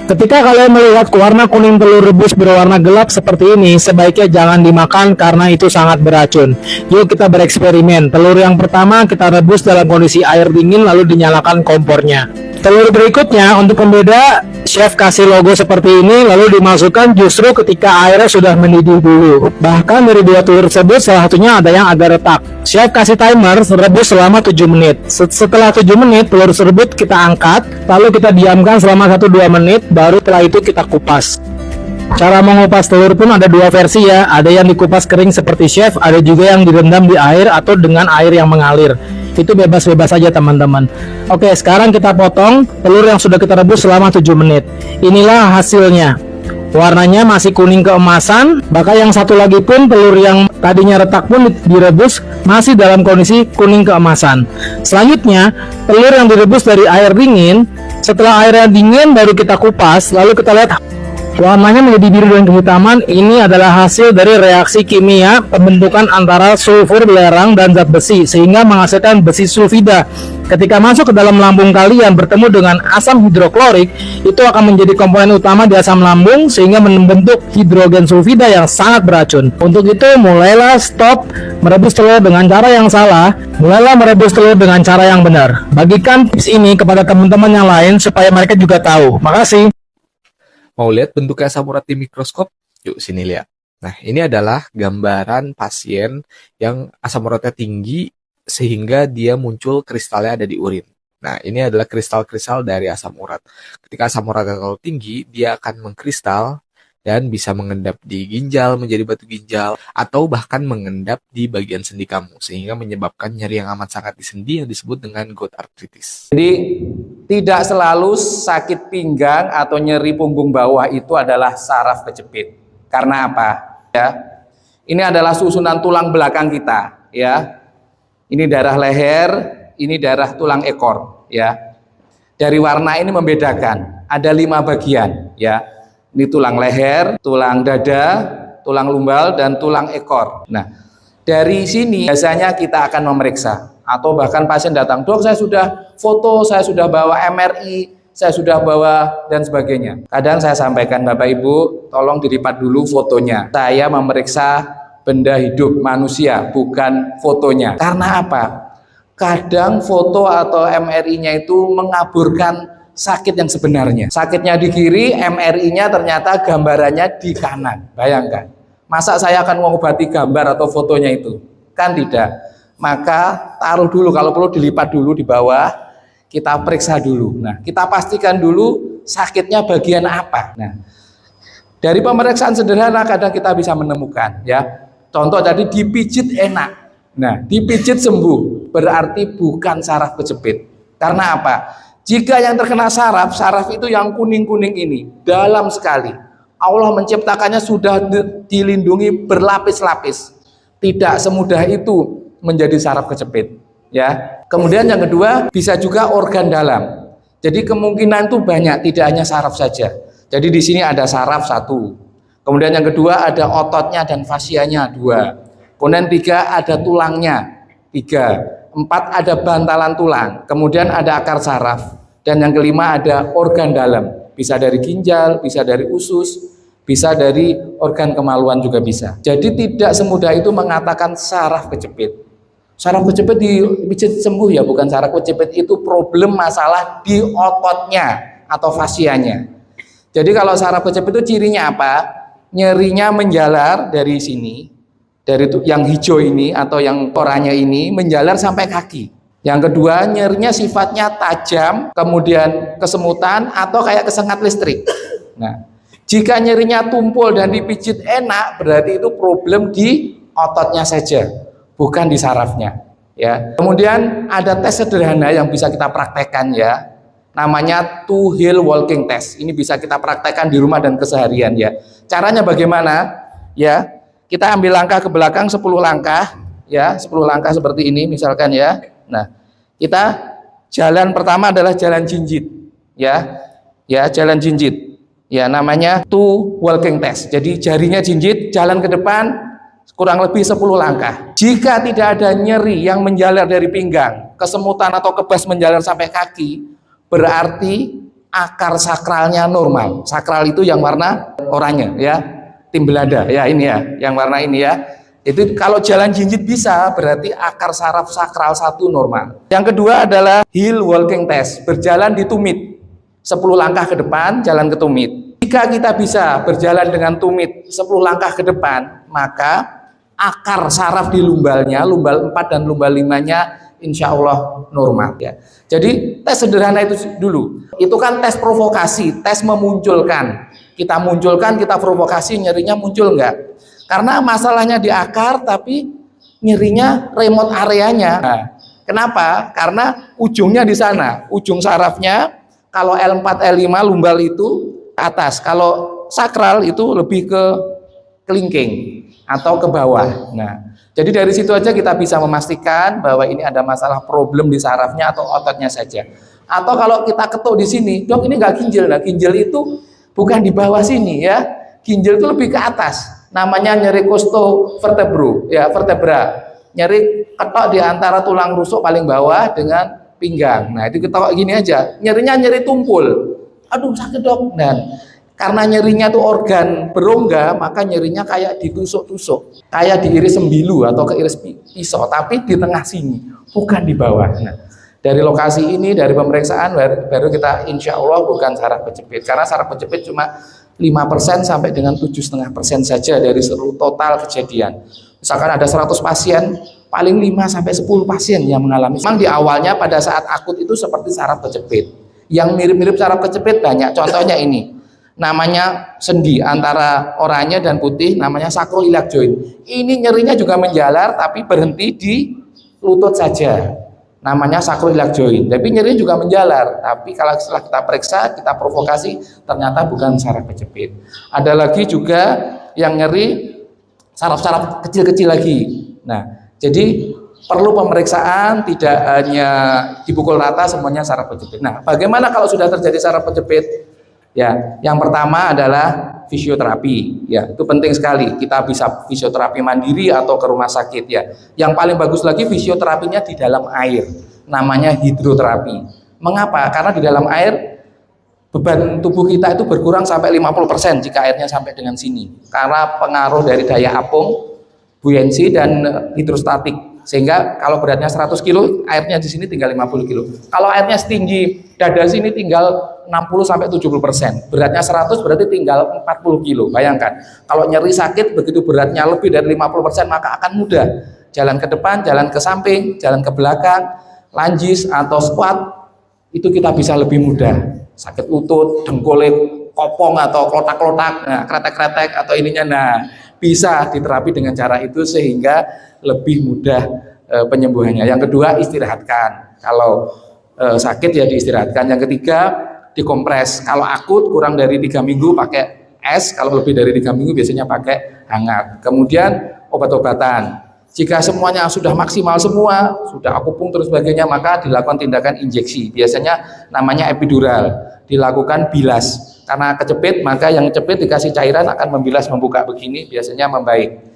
Ketika kalian melihat warna kuning telur rebus berwarna gelap seperti ini, sebaiknya jangan dimakan karena itu sangat beracun. Yuk kita bereksperimen. Telur yang pertama kita rebus dalam kondisi air dingin lalu dinyalakan kompornya. Telur berikutnya untuk pembeda, chef kasih logo seperti ini lalu dimasukkan justru ketika airnya sudah mendidih dulu. Bahkan dari dua telur tersebut salah satunya ada yang agak retak. Chef kasih timer rebus selama 7 menit. Setelah 7 menit telur tersebut kita angkat, lalu kita diamkan selama 1-2 menit, baru setelah itu kita kupas. Cara mengupas telur pun ada dua versi ya, ada yang dikupas kering seperti chef, ada juga yang direndam di air atau dengan air yang mengalir. Itu bebas-bebas saja teman-teman. Oke, sekarang kita potong telur yang sudah kita rebus selama 7 menit. Inilah hasilnya. Warnanya masih kuning keemasan, bahkan yang satu lagi pun telur yang tadinya retak pun direbus masih dalam kondisi kuning keemasan. Selanjutnya, telur yang direbus dari air dingin, setelah airnya dingin baru kita kupas, lalu kita lihat warnanya menjadi biru dan kehitaman. Ini adalah hasil dari reaksi kimia pembentukan antara sulfur belerang dan zat besi sehingga menghasilkan besi sulfida. Ketika masuk ke dalam lambung kalian bertemu dengan asam hidroklorik, itu akan menjadi komponen utama di asam lambung sehingga membentuk hidrogen sulfida yang sangat beracun. Untuk itu mulailah stop merebus telur dengan cara yang salah, mulailah merebus telur dengan cara yang benar. Bagikan tips ini kepada teman-teman yang lain supaya mereka juga tahu. Makasih. Mau lihat bentuknya asam urat di mikroskop? Yuk sini lihat. Nah, ini adalah gambaran pasien yang asam uratnya tinggi sehingga dia muncul kristalnya ada di urin. Nah, ini adalah kristal-kristal dari asam urat. Ketika asam uratnya terlalu tinggi, dia akan mengkristal dan bisa mengendap di ginjal menjadi batu ginjal atau bahkan mengendap di bagian sendi kamu sehingga menyebabkan nyeri yang amat sangat di sendi yang disebut dengan gout arthritis. Jadi tidak selalu sakit pinggang atau nyeri punggung bawah itu adalah saraf kejepit. Karena apa? Ya. Ini adalah susunan tulang belakang kita, ya. Ini darah leher, ini darah tulang ekor, ya. Dari warna ini membedakan. Ada 5 bagian, ya. Ini tulang leher, tulang dada, tulang lumbal, dan tulang ekor. Nah, dari sini biasanya kita akan memeriksa. Atau bahkan pasien datang, dok saya sudah foto, saya sudah bawa MRI, saya sudah bawa dan sebagainya. Kadang saya sampaikan, Bapak Ibu, tolong dilipat dulu fotonya. Saya memeriksa benda hidup manusia, bukan fotonya. Karena apa? Kadang foto atau MRI-nya itu mengaburkan sakit yang sebenarnya. Sakitnya di kiri, MRI-nya ternyata gambarannya di kanan. Bayangkan. Masa saya akan mengobati gambar atau fotonya itu? Kan tidak. Maka taruh dulu, kalau perlu dilipat dulu di bawah, kita periksa dulu. Nah, kita pastikan dulu sakitnya bagian apa. Nah, dari pemeriksaan sederhana kadang kita bisa menemukan, ya. Contoh tadi dipijit enak. Nah, dipijit sembuh, berarti bukan saraf kejepit. Karena apa? Jika yang terkena saraf, saraf itu yang kuning-kuning ini, dalam sekali. Allah menciptakannya sudah dilindungi berlapis-lapis. Tidak semudah itu menjadi saraf kejepit. Ya. Kemudian yang kedua, bisa juga organ dalam. Jadi kemungkinan itu banyak, tidak hanya saraf saja. Jadi di sini ada saraf 1. Kemudian yang kedua ada ototnya dan fasianya 2. Kemudian 3 ada tulangnya 3. 4 ada bantalan tulang, kemudian ada akar saraf, dan yang kelima ada organ dalam, bisa dari ginjal, bisa dari usus, bisa dari organ kemaluan juga bisa. Jadi tidak semudah itu mengatakan saraf kejepit. Saraf kejepit dipijit sembuh ya, bukan saraf kejepit itu problem masalah di ototnya atau fasianya. Jadi kalau saraf kejepit itu cirinya apa? Nyerinya menjalar dari sini. Dari yang hijau ini atau yang oranye ini menjalar sampai kaki. Yang kedua, nyerinya sifatnya tajam, kemudian kesemutan atau kayak kesengat listrik. Nah, jika nyerinya tumpul dan dipijit enak, berarti itu problem di ototnya saja, bukan di sarafnya. Ya. Kemudian ada tes sederhana yang bisa kita praktekkan ya. Namanya two heel walking test. Ini bisa kita praktekkan di rumah dan keseharian ya. Caranya bagaimana? Ya. Kita ambil langkah ke belakang 10 langkah ya, 10 langkah seperti ini misalkan ya. Nah, kita jalan pertama adalah jalan jinjit ya. Ya, jalan jinjit. Ya, namanya two walking test. Jadi jarinya jinjit, jalan ke depan kurang lebih 10 langkah. Jika tidak ada nyeri yang menjalar dari pinggang, kesemutan atau kebas menjalar sampai kaki, berarti akar sakralnya normal. Sakral itu yang warna oranye ya, tim belada ya, ini ya, yang warna ini ya. Itu kalau jalan jinjit bisa, berarti akar saraf sakral 1 normal. Yang kedua adalah hill walking test, berjalan di tumit. 10 langkah ke depan, jalan ke tumit. Jika kita bisa berjalan dengan tumit 10 langkah ke depan, maka akar saraf di lumbalnya, lumbal 4 dan lumbal 5-nya insya Allah normal ya. Jadi tes sederhana itu dulu. Itu kan tes provokasi, tes memunculkan. Kita munculkan, kita provokasi, nyerinya muncul enggak? Karena masalahnya di akar, tapi nyerinya remote areanya. Nah, kenapa? Karena ujungnya di sana. Ujung sarafnya, kalau L4, L5 lumbal itu atas. Kalau sakral itu lebih ke kelingking atau ke bawah. Nah, jadi dari situ aja kita bisa memastikan bahwa ini ada masalah problem di sarafnya atau ototnya saja. Atau kalau kita ketuk di sini, dok ini nggak ginjal. Nah, ginjal itu bukan di bawah sini ya. Ginjal itu lebih ke atas. Namanya nyeri costovertebro ya, vertebra. Nyeri ketok di antara tulang rusuk paling bawah dengan pinggang. Nah, itu ketok gini aja. Nyerinya nyeri tumpul. Aduh, sakit dok. Dan karena nyerinya tuh organ berongga, maka nyerinya kayak ditusuk-tusuk, kayak diiris sembilu atau keiris pisau, tapi di tengah sini, bukan di bawah. Nah, dari lokasi ini, dari pemeriksaan baru kita insya Allah bukan saraf kejepit, karena saraf kejepit cuma 5% sampai dengan 7,5% saja dari seluruh total kejadian. Misalkan ada 100 pasien, paling 5 sampai 10 pasien yang mengalami. Memang di awalnya pada saat akut itu seperti saraf kejepit. Yang mirip-mirip saraf kejepit banyak. Contohnya ini, namanya sendi antara oranye dan putih, namanya sacroiliac joint. Ini nyerinya juga menjalar tapi berhenti di lutut saja. Namanya sacroiliac joint. Tapi nyerinya juga menjalar. Tapi kalau setelah kita periksa, kita provokasi, ternyata bukan saraf kejepit. Ada lagi juga yang nyeri saraf-saraf kecil-kecil lagi. Nah, jadi perlu pemeriksaan, tidak hanya dipukul rata semuanya saraf kejepit. Nah, bagaimana kalau sudah terjadi saraf kejepit? Ya, yang pertama adalah fisioterapi. Ya, itu penting sekali. Kita bisa fisioterapi mandiri atau ke rumah sakit ya. Yang paling bagus lagi fisioterapinya di dalam air. Namanya hidroterapi. Mengapa? Karena di dalam air beban tubuh kita itu berkurang sampai 50% jika airnya sampai dengan sini. Karena pengaruh dari daya apung, buoyancy dan hidrostatik. Sehingga kalau beratnya 100 kilo, airnya di sini tinggal 50 kilo. Kalau airnya setinggi dada sini tinggal 60 sampai 70%. Beratnya 100 berarti tinggal 40 kilo. Bayangkan, kalau nyeri sakit begitu beratnya lebih dari 50% maka akan mudah. Jalan ke depan, jalan ke samping, jalan ke belakang, lunges atau squat itu kita bisa lebih mudah. Sakit lutut, dengkulit, kopong atau klotak-klotak, nah, kretek-kretek atau ininya, nah bisa diterapi dengan cara itu sehingga lebih mudah penyembuhannya. Yang kedua, istirahatkan. Kalau sakit ya diistirahatkan. Yang ketiga, dikompres. Kalau akut kurang dari 3 minggu pakai es, kalau lebih dari 3 minggu biasanya pakai hangat. Kemudian obat-obatan. Jika semuanya sudah maksimal semua, sudah akupunktur dan sebagainya, maka dilakukan tindakan injeksi. Biasanya namanya epidural. Dilakukan bilas. Karena kejepit, maka yang kejepit dikasih cairan akan membilas, membuka begini, biasanya membaik.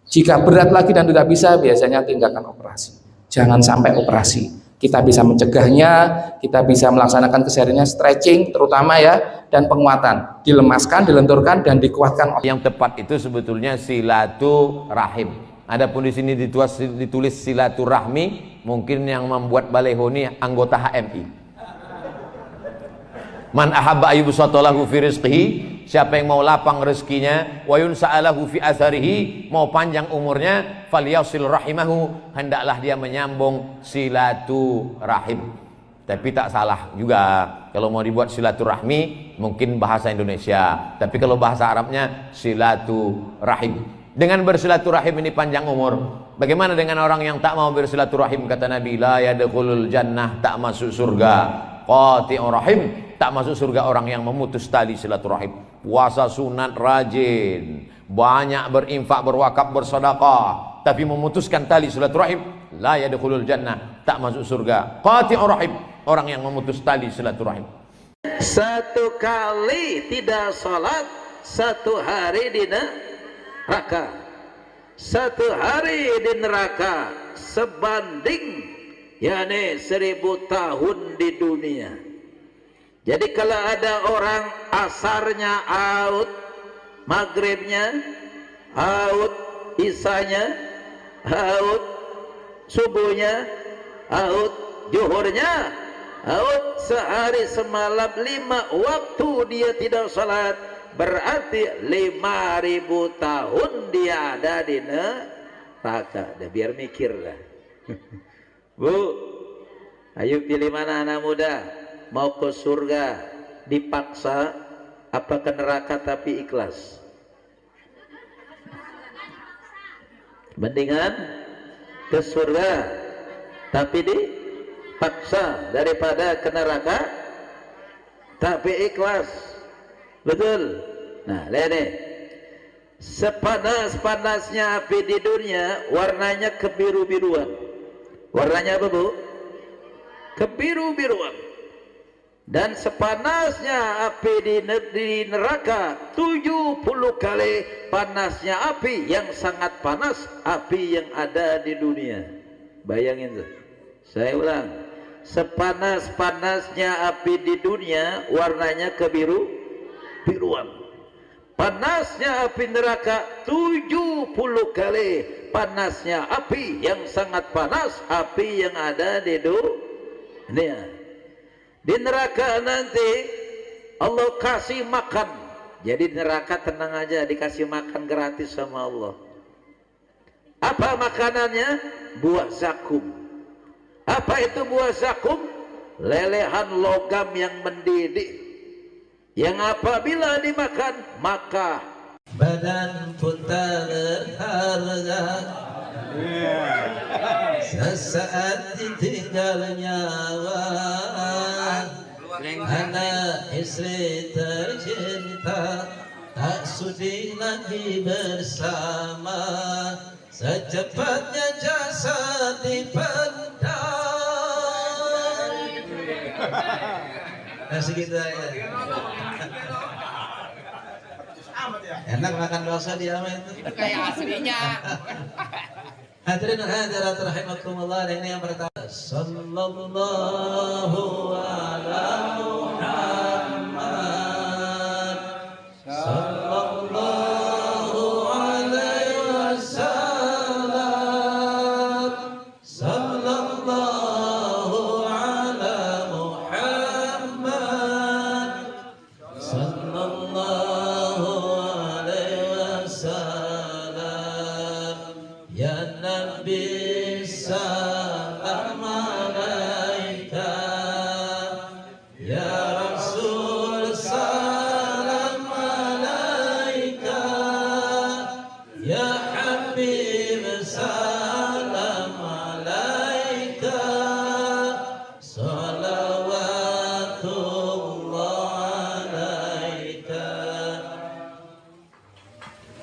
Jika berat lagi dan tidak bisa, biasanya tindakan operasi. Jangan sampai operasi. Kita bisa mencegahnya, kita bisa melaksanakan kesehariannya, stretching terutama ya, dan penguatan. Dilemaskan, dilenturkan, dan dikuatkan. Yang tepat itu sebetulnya silaturahim. Adapun di sini ditulis silaturahmi, mungkin yang membuat baleho ini anggota HMI. Man ahabba ayyubsatalahu fi rizqihi, siapa yang mau lapang rezekinya, wa yunsa'alahu fi atharihi, mau panjang umurnya, falyasil rahimahu, hendaklah dia menyambung silaturahim. Tapi tak salah juga kalau mau dibuat silaturahmi mungkin bahasa Indonesia, tapi kalau bahasa Arabnya silaturahim. Dengan bersilaturahim ini panjang umur. Bagaimana dengan orang yang tak mau bersilaturahim? Kata Nabi, la yadkhulul jannah, tak masuk surga. Qati'ur rahim, tak masuk surga orang yang memutus tali silaturahim. Puasa sunat rajin, banyak berinfak, berwakaf, bersedekah, tapi memutuskan tali silaturahim, la yadkhulul jannah, tak masuk surga. Qati'ur rahim, orang yang memutus tali silaturahim. Satu kali tidak salat, satu hari di neraka. Satu hari di neraka sebanding yakni 1000 tahun di dunia. Jadi kalau ada orang asarnya out, maghribnya out, isanya out, subuhnya out, zuhurnya out, sehari semalam 5 waktu dia tidak salat, berarti 5.000 tahun dia ada di neraka. Dah biar mikir dah. Bu, ayo pilih mana anak muda? Mau ke surga dipaksa apa ke neraka tapi ikhlas? Mendingan ke surga tapi dipaksa daripada ke neraka tapi ikhlas. Betul. Nah, lihat nih, sepanas-panasnya api di dunia warnanya kebiru-biruan. Warnanya apa, Bu? Kebiru-biruan. Dan sepanasnya api di neraka 70 kali panasnya api yang sangat panas api yang ada di dunia. Bayangin tuh. Saya ulang, sepanas-panasnya api di dunia warnanya kebiru-biruan. Panasnya api neraka 70 kali panasnya api yang sangat panas api yang ada di dunia. Di neraka nanti Allah kasih makan. Jadi di neraka tenang aja, dikasih makan gratis sama Allah. Apa makanannya? Buah zakum. Apa itu buah zakum? Lelehan logam yang mendidih, yang apabila dimakan maka badan pun terharga. Sesaat ditinggal nyawa, anak istri tercinta tak sudi lagi bersama, secepatnya jasad dipendam. Nah segitu aja. Enak makan bakso di Ama itu. Kayak aslinya. Hadirin hadirat rahimakumullah, ini yang pertama. Sallallahu ala Muhammad.